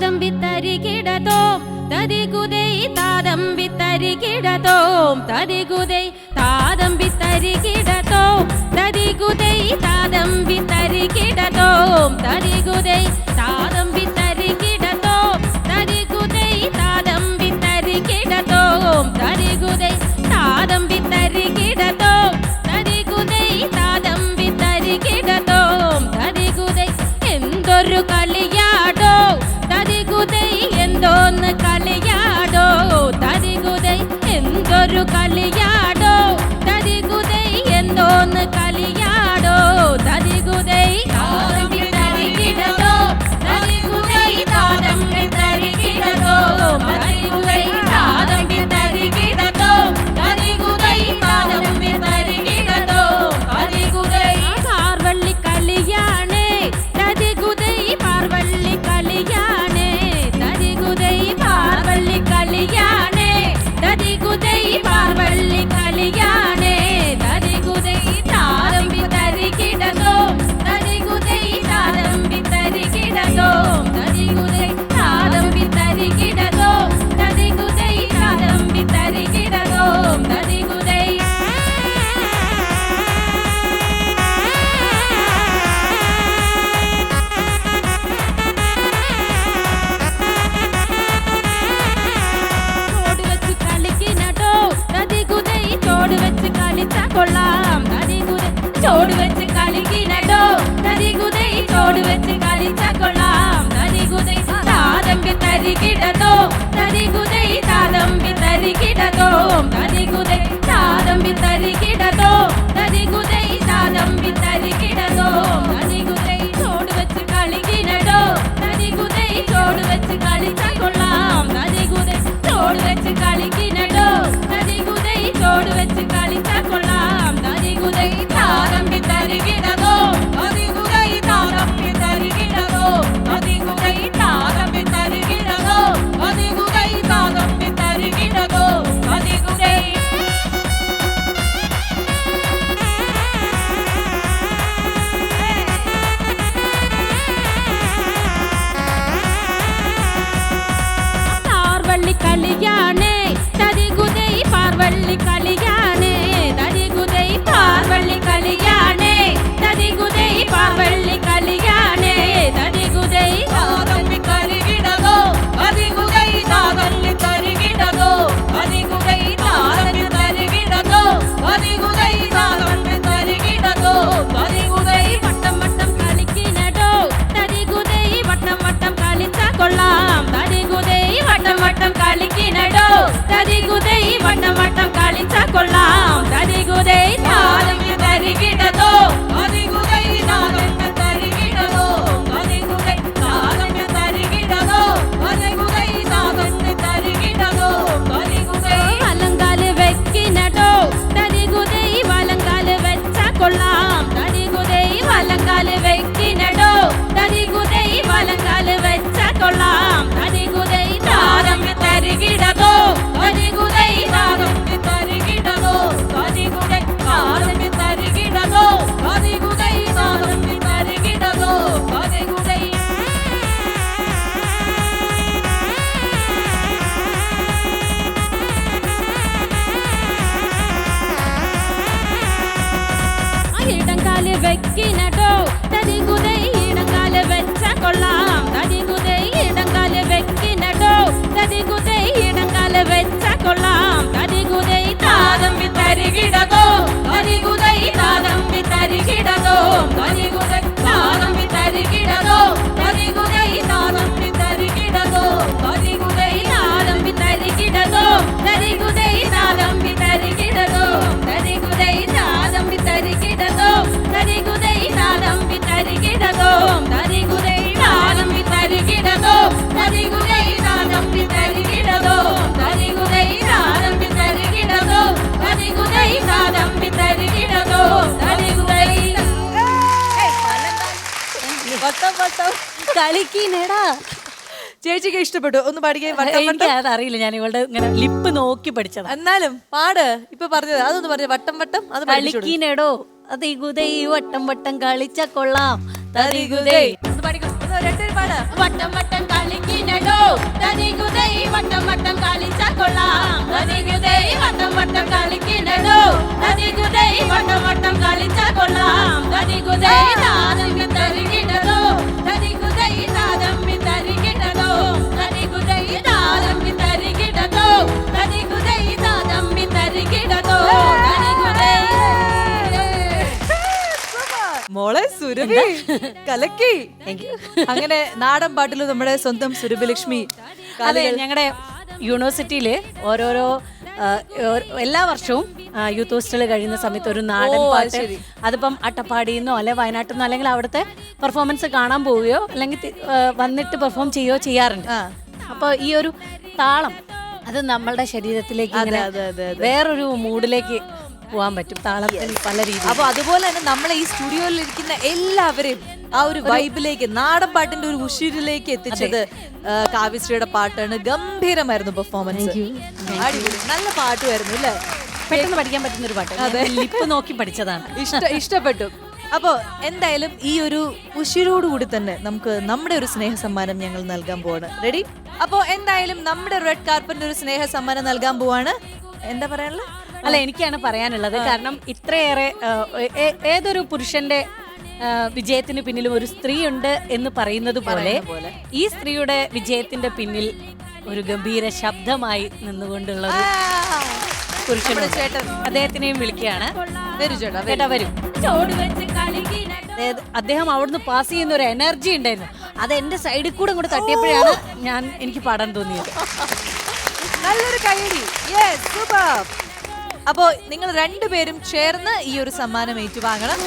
താതമ്പി തരികിടതോം തരികുതൈ താതമ്പി തരികിടതോം തരികുതൈ താതമ്പി തരികിടതോം തരികുതൈ താതമ്പി തരികിടതോം തരികുതൈ താതമ്പി തരികിടതോം തരികുതൈ താതമ്പി തരികിടതോം തരികുതൈ താതമ്പി തരികിടതോം തരികുതൈ താതമ്പി തരികിടതോം തരികുതൈ എന്തൊരു കളിയാടോ തരികുതൈ എന്തോന്ന് കളിയാടോ തരികുതൈ എന്തൊരു കളിയാടോ തരികുതൈ എന്തോന്ന് കളിയാടോ തരികുതൈ താതമ്പി തരികിടതോ തരികുതൈ താതമ്പി തരികിടതോ തരികുതൈ താതമ്പി തരികിടതോ തരികുതൈ താതമ്പി തരികിടതോ തരികുതൈ പാർവള്ളി കളിയാണേ തരികുതൈ പാർവള്ളി കളിയാണേ തരികുതൈ പാർവള്ളി കളിയാണേ തരികുതൈ പാർവള്ളി കളിയാണേ തരികുതൈ താതമ്പി തരികിടതോ തരികുതൈ താതമ്പി തരികിടതോ തരികുതൈ താതമ്പി തരികിടതോ തരികുതൈ താതമ്പി തരികിടതോ തരികുതൈ ചോട് വെച്ച് കളിക്കിനടോ തരികുതൈ ചോട് വെച്ച് കളിച്ച കൊള്ളാം തരികുതൈ ചോട് വെച്ച് കളിക്കിനടോ തരികുതൈ ചോട് വെച്ച് കളിച്ച കൊള്ളാം തരികുതൈ താതമ്പി തരികിടതോ തരികുതൈ താതമ്പി തരികിടതോ തരികുതൈ താതമ്പി തരികിടതോ തരികുതൈ താതമ്പി തരികിടതോ തരികുതൈ ചോട് വെച്ച് കളിക്കിനടോ തരികുതൈ ചോട് വെച്ച് കളിച്ച കൊള്ളാം തരികുതൈ ചോട് വെച്ച് കളിക്കിനടോ തരികുതൈ ചോട് വെച്ച് കളിച്ച കൊള്ളാം തരികുതൈ താതമ്പി തരികിടതോ തരികുതൈ താതമ്പി തരികിടതോ തരികുതൈ താതമ്പി തരികിടതോ തരികുതൈ താതമ്പി തരികിടതോ തരികുതൈ പാർവള്ളി കളിയാണേ തരികുതൈ പാർവള്ളി കളിയാണേ തരികുതൈ പാർവള്ളി കളിയാണേ തരികുതൈ പാർവള്ളി കളിയാണേ തരികുതൈ താതമ്പി തരികിടതോ തരികുതൈ താതമ്പി തരികിടതോ തരികുതൈ താതമ്പി തരികിടതോ തരികുതൈ താതമ്പി തരികിടതോ തരികുതൈ വട്ടം വട്ടം കളിക്കിനടോ തരികുതൈ വട്ടം വട്ടം കളിച്ച കൊള്ളാം തരികുതൈ വട്ടം വട്ടം കളിക്കിനടോ തരികുതൈ വട്ടം വട്ടം കളിച്ച കൊള്ളാം തരികുതൈ താതമ്പി തരികിടതോ തരികുതൈ താതമ്പി തരികിടതോ തരികുതൈ താതമ്പി തരികിടതോ തരികുതൈ താതമ്പി തരികിടതോ തരികുതൈ വലങ്കാല് വെക്കിനടോ തരികുതൈ വലങ്കാല് വെച്ച കൊള്ളാം തരികുതൈ വലങ്കാല് വെക്കിനടോ തരികുതൈ വലങ്കാല് വെച്ച കൊള്ളാം തരികുതൈ താതമ്പി തരികിടതോ തരികുതൈ താതമ്പി തരികിടതോ തരികുതൈ താതമ്പി തരികിടതോ തരികുതൈ താതമ്പി തരികിടതോ തരികുതൈ ഇടങ്കാല് വെക്കിനടോ തരികുതൈ ഇടങ്കാല് വെച്ച കൊള്ളാം തരികുതൈ ഇടങ്കാല് വെക്കിനടോ തരികുതൈ ഇടങ്കാല് വെച്ച കൊള്ളാം തരികുതൈ താതമ്പി തരികിടതോ തരികുതൈ താതമ്പി തരികിടതോ തരികുതൈ താതമ്പി തരികിടതോ തരികുതൈ താതമ്പി തരികിടതോ തരികുതൈ താതമ്പി തരികിടതോ തരികുതൈ താതമ്പി തരികിടതോ തരികുതൈ താതമ്പി തരികിടതോ തരികുതൈ താതമ്പി തരികിടതോ തരികുതൈ താതമ്പി തരികിടതോ തരികുതൈ താതമ്പി തരികിടതോ തരികുതൈ താതമ്പി തരികിടതോ തരികുതൈ താതമ്പി തരികിടതോ തരികുതൈ വട്ടം വട്ടം കളിക്കിനടാ. ചേച്ചിക്ക് ഇഷ്ടപ്പെട്ടു? ഒന്ന് പാടിക്കേ. എനിക്ക് അതറിയില്ല, ഞാൻ ഇവളുടെ ഇങ്ങനെ ലിപ്പ് നോക്കി പഠിച്ചത്. എന്നാലും പാട്. ഇപ്പൊ പറഞ്ഞത് അതൊന്ന് പറഞ്ഞു. വട്ടം വട്ടം അത് കളിക്കിനടോ അതികുതൈ വട്ടം വട്ടം കളിച്ച കൊള്ളാം തരികുതൈ. ഒന്ന് പാടിക്കോ. രണ്ടുപേരും പാട്. വട്ടം വട്ടം കളിക്കിനടോ തടികുതൈ വട്ടം വട്ടം കളിച്ച കൊള്ളാം തടികുതൈ താതമ്മി തരികിടതോ തടികുതൈ താതമ്മി തരികിടതോ തടികുതൈ താതമ്മി തരികിടതോ തടികുതൈ താതമ്മി തരികിടതോ തടികുതൈ. മോളെ സുരഭി കലക്കി. അങ്ങനെ നാടൻ പാട്ടിൽ നമ്മുടെ സ്വന്തം സുരഭിലക്ഷ്മി. അതെ, ഞങ്ങളുടെ യൂണിവേഴ്സിറ്റിയിൽ ഓരോരോ എല്ലാ വർഷവും യൂത്ത് ഹോസ്റ്റൽ കഴിയുന്ന സമയത്ത് ഒരു നാടൻ പാട്ട്, അതിപ്പം അട്ടപ്പാടിന്നോ അല്ലെ വയനാട്ടിൽ നിന്നോ അല്ലെങ്കിൽ അവിടുത്തെ പെർഫോമൻസ് കാണാൻ പോവുകയോ അല്ലെങ്കിൽ വന്നിട്ട് പെർഫോം ചെയ്യുകയോ ചെയ്യാറുണ്ട്. അപ്പോൾ ഈ ഒരു താളം അത് നമ്മളുടെ ശരീരത്തിലേക്ക് ഇങ്ങനെ വേറൊരു മൂഡിലേക്ക് പോകാൻ പറ്റും താളത്തിൽ പല രീതിയിൽ. അപ്പൊ അതുപോലെ തന്നെ നമ്മളെ ഈ സ്റ്റുഡിയോയിൽ ഇരിക്കുന്ന എല്ലാവരെയും ആ ഒരു വൈബിലേക്ക്, നാടൻ പാട്ടിന്റെ ഒരു ഉഷിരിലേക്ക് എത്തിച്ചത് കാവ്യശ്രീയുടെ പാട്ടാണ്. ഗംഭീരമായിരുന്നു പെർഫോമൻസ്, അടിപൊളി, നല്ല പാട്ടുമായിരുന്നു അല്ലേ? പെട്ടെന്ന് പഠിക്കാൻ പറ്റുന്ന ഒരു പാട്ട്, ലിപ്പ് നോക്കി പഠിച്ചതാണ്. ഇഷ്ടപ്പെട്ടു. അപ്പോൾ എന്തായാലും ഈ ഒരു ഉഷിരോടുകൂടി തന്നെ നമുക്ക് നമ്മുടെ ഒരു സ്നേഹ സമ്മാനം ഞങ്ങൾ നൽകാൻ പോവാണ്. റെഡി? അപ്പോൾ എന്തായാലും നമ്മുടെ റെഡ് കാർപ്പറ്റിന്റെ ഒരു സ്നേഹ സമ്മാനം നൽകാൻ പോവാണ്. എന്താ പറയാനുള്ളത്? അല്ല, എനിക്കാണ് പറയാനുള്ളത്. കാരണം ഇത്രയേറെ ഏതൊരു പുരുഷന്റെ വിജയത്തിന് പിന്നിലും ഒരു സ്ത്രീ ഉണ്ട് എന്ന് പറയുന്നത് പോലെ ഈ സ്ത്രീയുടെ വിജയത്തിന്റെ പിന്നിൽ ഒരു ഗംഭീര ശബ്ദമായി നിന്നുകൊണ്ടുള്ള ഒരു പുരുഷനുടെ ചേട്ടൻ, അദ്ദേഹത്തിനെയും വിളിക്കുകയാണ്. ചേട്ടാ വരും. അദ്ദേഹം അവിടുന്ന് പാസ് ചെയ്യുന്ന ഒരു എനർജി ഉണ്ടായിരുന്നു, അത് എന്റെ സൈഡിൽ കൂടെ അങ്ങോട്ട് തട്ടിയപ്പോഴാണ് എനിക്ക് പാടാൻ തോന്നിയത്. നല്ലൊരു കൈയടി. Yes, super. അപ്പോ നിങ്ങൾ രണ്ടുപേരും ചേർന്ന് ഈ ഒരു സമ്മാനം ഏറ്റുവാങ്ങണം.